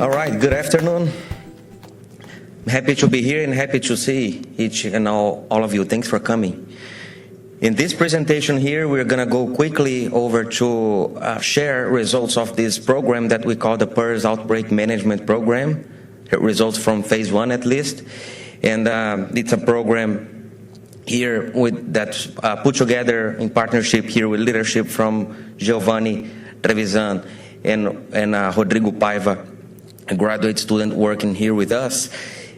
All right, good afternoon. I'm happy to be here and happy to see each and all of you. Thanks for coming. In this presentation here, we're going to go quickly over to share results of this program that we call the PRRS Outbreak Management Program, results from phase 1 at least. And it's a program here that's put together in partnership here with leadership from Giovanni Trevisan and Rodrigo Paiva, a graduate student working here with us.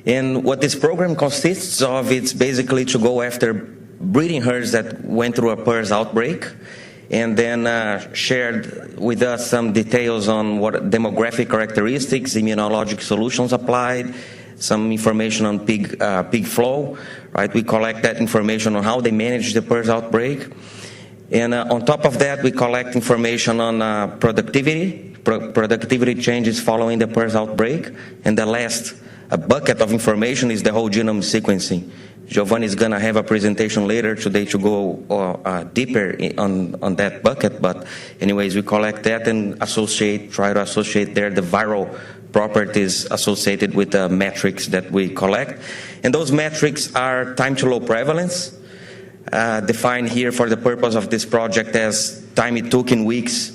And what this program consists of, it's basically to go after breeding herds that went through a PRRS outbreak, and then shared with us some details on what demographic characteristics, immunologic solutions applied, some information on pig flow, right? We collect that information on how they manage the PRRS outbreak. And on top of that, we collect information on productivity changes following the PRRS outbreak. And the last bucket of information is the whole genome sequencing. Giovanni is going to have a presentation later today to go deeper on that bucket. But anyways, we collect that and try to associate there the viral properties associated with the metrics that we collect. And those metrics are time to low prevalence, defined here for the purpose of this project as time it took in weeks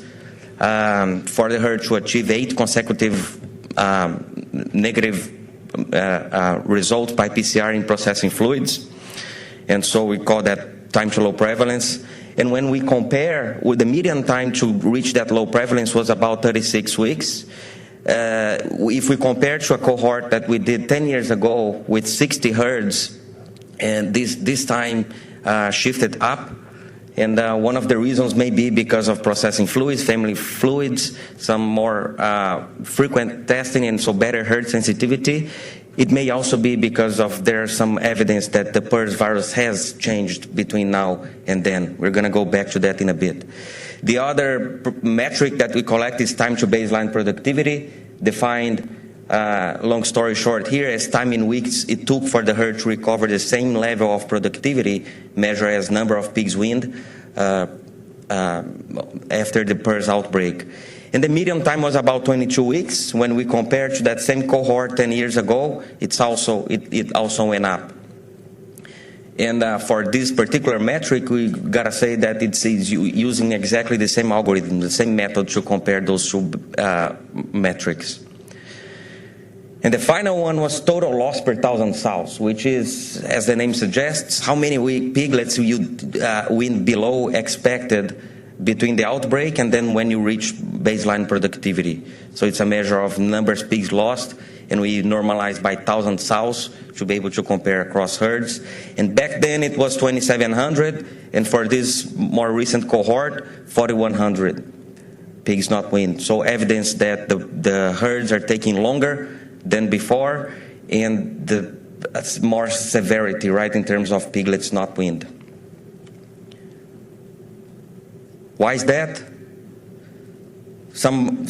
for the herd to achieve 8 consecutive negative results by PCR in processing fluids. And so we call that time to low prevalence. And when we compare with the median time to reach that low prevalence was about 36 weeks. If we compare to a cohort that we did 10 years ago with 60 herds, and this time shifted up. And one of the reasons may be because of processing fluids, family fluids, some more frequent testing, and so better herd sensitivity. It may also be because of there's some evidence that the PRRS virus has changed between now and then. We're going to go back to that in a bit. The other metric that we collect is time to baseline productivity, defined, long story short here, as time in weeks it took for the herd to recover the same level of productivity, measured as number of pigs weaned after the PRRS outbreak. And the median time was about 22 weeks. When we compare to that same cohort 10 years ago, it also went up. And for this particular metric, we gotta say that it's using exactly the same algorithm, the same method to compare those two metrics. And the final one was total loss per 1,000 sows, which is, as the name suggests, how many piglets you wean below expected between the outbreak and then when you reach baseline productivity. So it's a measure of numbers of pigs lost, and we normalize by 1,000 sows to be able to compare across herds. And back then it was 2,700, and for this more recent cohort, 4,100 pigs not weaned. So evidence that the herds are taking longer than before, and the more severity, right, in terms of piglets not weaned. Why is that? Some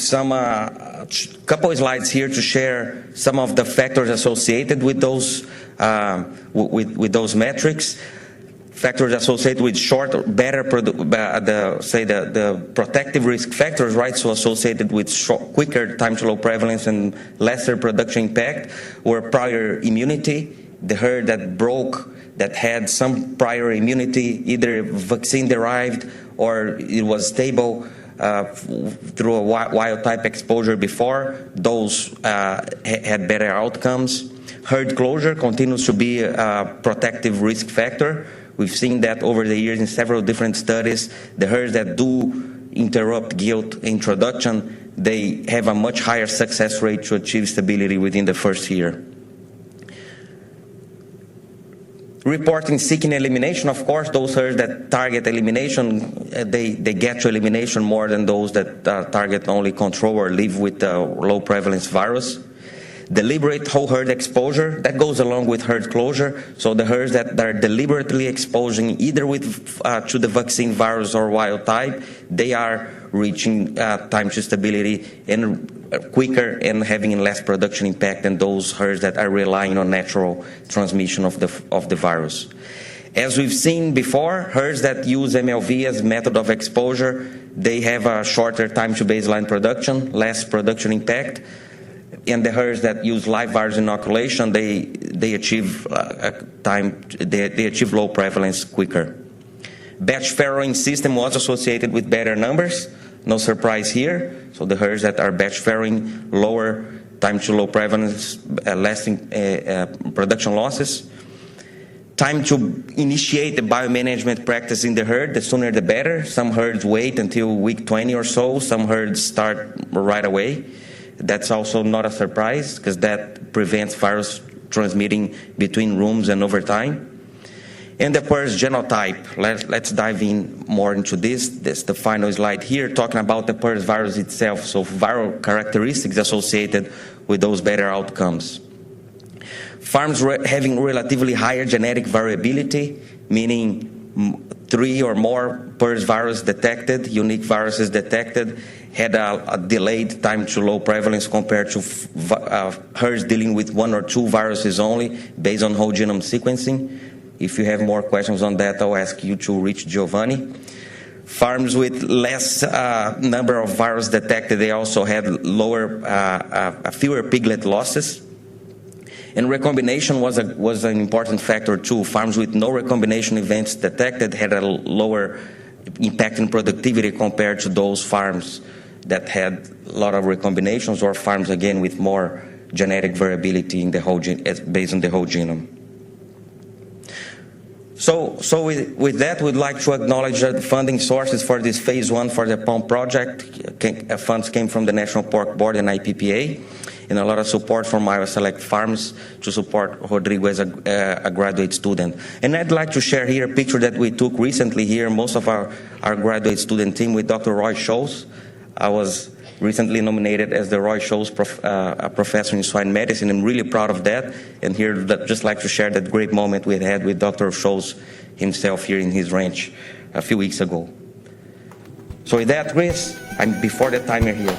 couple of slides here to share some of the factors associated with those with those metrics. Factors associated with better, the protective risk factors, right? So associated with quicker time to low prevalence and lesser production impact were prior immunity. The herd that broke, that had some prior immunity, either vaccine derived or it was stable through a wild type exposure before, those had better outcomes. Herd closure continues to be a protective risk factor. We've seen that over the years in several different studies. The herds that do interrupt gilt introduction, they have a much higher success rate to achieve stability within the first year. Reporting seeking elimination, of course, those herds that target elimination, they get to elimination more than those that target only control or live with the low prevalence virus. Deliberate whole herd exposure, that goes along with herd closure. So the herds that are deliberately exposing either to the vaccine virus or wild type, they are reaching time to stability and quicker and having less production impact than those herds that are relying on natural transmission of the virus. As we've seen before, herds that use MLV as method of exposure, they have a shorter time to baseline production, less production impact. and the herds that use live virus inoculation, they achieve they achieve low prevalence quicker. Batch farrowing system was associated with better numbers. No surprise here. So the herds that are batch farrowing, lower time to low prevalence, lasting production losses. Time to initiate the biomanagement practice in the herd, the sooner the better. Some herds wait until week 20 or so. Some herds start right away. That's also not a surprise because that prevents virus transmitting between rooms and over time. And the PRRS genotype, let's dive in more into this. This is the final slide here, talking about the PRRS virus itself, so viral characteristics associated with those better outcomes. Farms having relatively higher genetic variability, meaning 3 or more PRRS virus detected, unique viruses detected, had a delayed time to low prevalence compared to herds dealing with 1 or 2 viruses only, based on whole genome sequencing. If you have more questions on that, I'll ask you to reach Giovanni. Farms with less number of viruses detected, they also had fewer piglet losses. And recombination was an important factor too. Farms with no recombination events detected had a lower impact in productivity compared to those farms that had a lot of recombinations, or farms again with more genetic variability in the whole based on the whole genome. So with that, we'd like to acknowledge that the funding sources for this phase 1 for the POMP project. Funds came from the National Pork Board and IPPA, and a lot of support from Iowa Select Farms to support Rodrigo as a graduate student. And I'd like to share here a picture that we took recently here, most of our graduate student team, with Dr. Roy Scholes. I was recently nominated as the Roy Scholes Professor in Swine Medicine. I'm really proud of that. And here, I'd just like to share that great moment we had with Dr. Scholes himself here in his ranch a few weeks ago. So with that, Chris, I'm before the timer here.